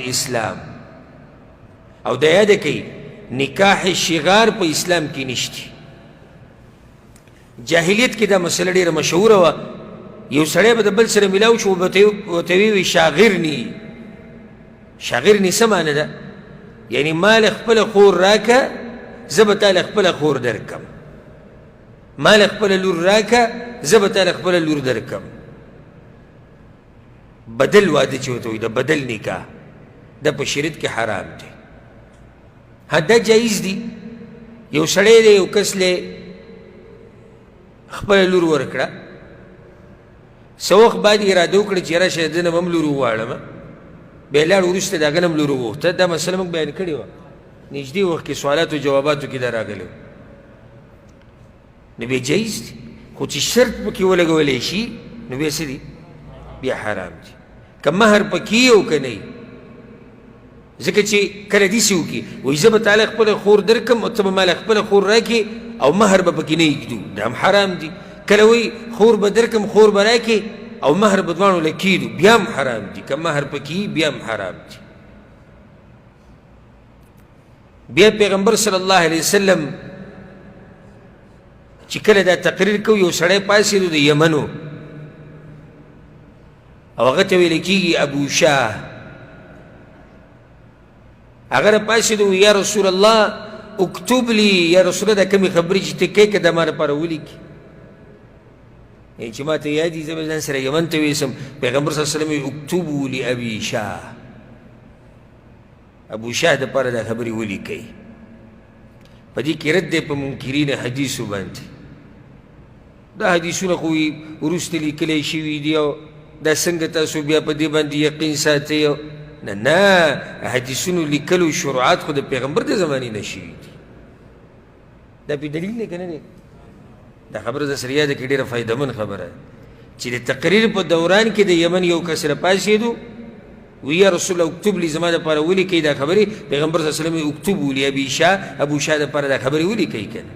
الاسلام. او دا یاد کئی نکاح شغار په اسلام کی نشتی. جاہلیت کی دا مسئلہ ډیره مشهوره وا، یو سړی به د بل سره ملاو شو ورته وی شاغرني. شاغرني څه معنی ده؟ یعنی مال خپل خور راکه زه به تاله خپل خور درکم، مال خپل لور راکه زه به تاله خپل لور درکم. بدل واده چې ورته وایي، د بدل نکاح دا په شریعت کې حرام دی. ها دا جایز دی. یو سړی دی، یو کس لی خپل لور ورکړه، څه وخت بعد اراده وکړه چې یاره شاید نه به هم لور وغواړم، بیا لاړ وروسته د هغه نه هم لور وغوښته. دا مسله موږ بیان کړې وه نږدې وخت کې، سوالاتو جواباتو کې دا راغلی و. نو بیا جایز دی، خو چې شرط پکې ولګولی شي نو بیا څه دی؟ بیا حرام دی. که مهر پکې او که نه، ځکه چې کله داسې وکړي وایي زه به تاله خپله خور درکم او ته به ماله خپله خور راکړې او مهر به پکې نه ایږدو، دا هم حرام دی. کله وایي خور به درکم خور به راکړې او مهر به دواړو له کېږدو، بیا هم حرام دی. که مهر پکې بیا هم حرام دی. بیا پیغمبر صلی الله علیه وسلم چې کله دا تقریر کوي، یو سړی پاڅېدو د یمنو او هغه ته ویل کېږي ابو شاه. هغه راپاڅېدو وی یا رسول الله اکتب لی، یا رسول الله دا کمې خبرې چې ته کوې که دا ما لپاره ولیکي، یعنې چې ما ته یاد دي زه به ځان سره یمن ته ویسم. پیغمبر صلی الله علیه وسلم وی اکتبو لابي شاه، ابو شاه دپاره دا خبرې ولیکئ. په دې کې رد دی په منکرین حدیثو باندې. دا حدیثونه خو وروسته لیکلی شوي دي او دا څنګه تاسو بیا په دې باندې یقین ساتئ؟ نه نه، حدیثونو لیکلو شروعات خو د پیغمبر د زمانې نه شوي دي. دا پې دلیل دی که نه دی؟ دا خبره د سره یاده کړې، ډېره فایدهمند خبره ده چې د تقریر په دوران کې د یمن یو کس راپاڅېدو وی یا رسول الله اکتب لی، زما دپاره ولیکئ دا خبرې. پیغمبر صلی الله علیه وسلم اکتبو لی ابي شاه، ابو شاه دپاره دا خبرې ولیکئ که نه.